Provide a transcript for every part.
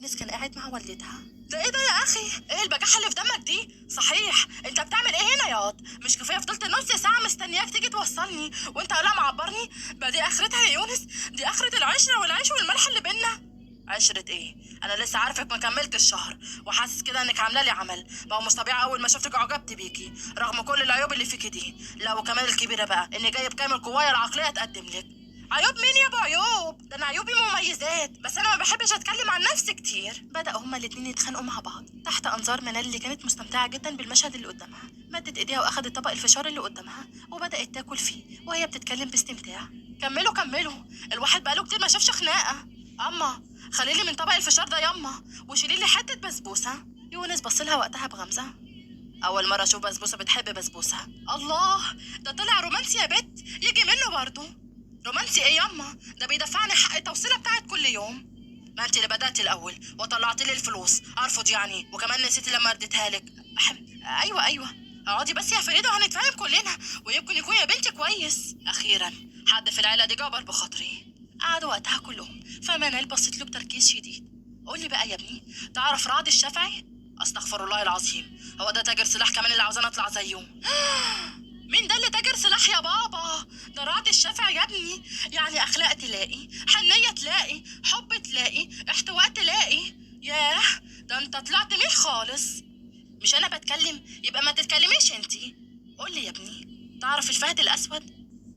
ناس كان قاعد مع والدتها. ده ايه ده يا اخي؟ ايه البجاحه اللي في دمك دي؟ صحيح انت بتعمل ايه هنا ياض؟ مش كفايه فضلت نص ساعه مستنياك تيجي توصلني وانت قلقان معبرني؟ بقى دي اخرتها يا يونس، دي اخره العشره والعيش والملح اللي بينا. عشرة ايه؟ انا لسه عارفك ما كملتش الشهر وحاسس كده انك عامله لي عمل بقى، مش طبيعي اول ما شفتك عجبت بيكي رغم كل العيوب اللي فيكي دي. لا وكمان الكبيره بقى اني جايب كامل قوايا العقليه اتقدم لك. عيوب مين يا ابو عيوب؟ ده انا عيوبي مميزات، بس انا ما بحبش اتكلم عن نفسي كتير. بدأوا هما الاتنين يتخانقوا مع بعض تحت انظار منال اللي كانت مستمتعه جدا بالمشهد اللي قدامها. مدت ايديها واخدت طبق الفشار اللي قدامها وبدأت تاكل فيه وهي بتتكلم باستمتاع. كملوا كملوا، الواحد بقاله كتير ما شافش خناقه. اما خليلي من طبق الفشار ده ياما وشيلي لي حته بسبوسه. يونس بصلها وقتها بغمزه. اول مره اشوف بسبوسه بتحب بسبوسه. الله، ده طلع رومانسي يا بت، يجي منه برضه. رومانسي ايه ياما؟ ده بيدفعني حق التوصيله بتاعت كل يوم. ما انت اللي بدأتي الاول وطلعتي لي الفلوس، ارفض يعني؟ وكمان نسيتي لما اديتها لك. ايوه ايوه، اقعدي بس يا فريده وهنتفاهم كلنا ويمكن يكون يا بنتي كويس. اخيرا حد في العيله دي جبر بخاطري. قعدوا وقتها كلهم فمنال بصت له بتركيز شديد. قول لي بقى يا ابني، تعرف رعد الشافعي؟ استغفر الله العظيم، هو ده تاجر سلاح كمان اللي عاوزاني اطلع زيه؟ مين ده اللي تاجر سلاح يا بابا؟ ده رعد الشافع يا ابني، يعني اخلاق تلاقي، حنيه تلاقي، حب تلاقي، احتواء تلاقي. ياه، ده انت طلعت مين خالص. مش انا بتكلم يبقى ما تتكلميش انتي. قول لي يا ابني، تعرف الفهد الاسود؟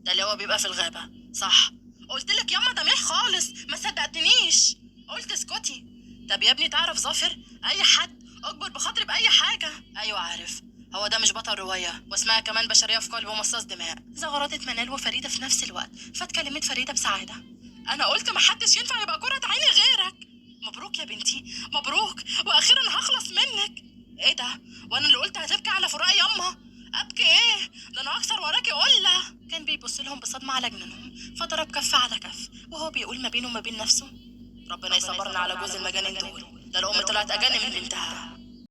ده اللي هو بيبقى في الغابه صح؟ قلت لك ياما ده مين خالص ما صدقتنيش. قلت اسكتي. طب يا ابني تعرف ظافر؟ اي حد اكبر بخاطري باي حاجه. ايوه عارف، هو ده مش بطل روايه واسمها كمان بشريه في قلب ومصاص دماء. زغرطت منال وفريده في نفس الوقت فاتكلمت فريده بسعاده. انا قلت ما حدش ينفع يبقى كرة عيني غيرك. مبروك يا بنتي مبروك، واخيرا هخلص منك. ايه ده؟ وانا اللي قلت هتبكي على فراق ياما؟ ابكي ايه؟ ده انا اكسر وراكي قله. كان بيبص لهم بصدمه على جنونهم فضرب كف على كف وهو بيقول ما بينه وما بين نفسه: ربنا يصبرنا على جوز المجانين دول، ده الام طلعت اجاني من بنتها.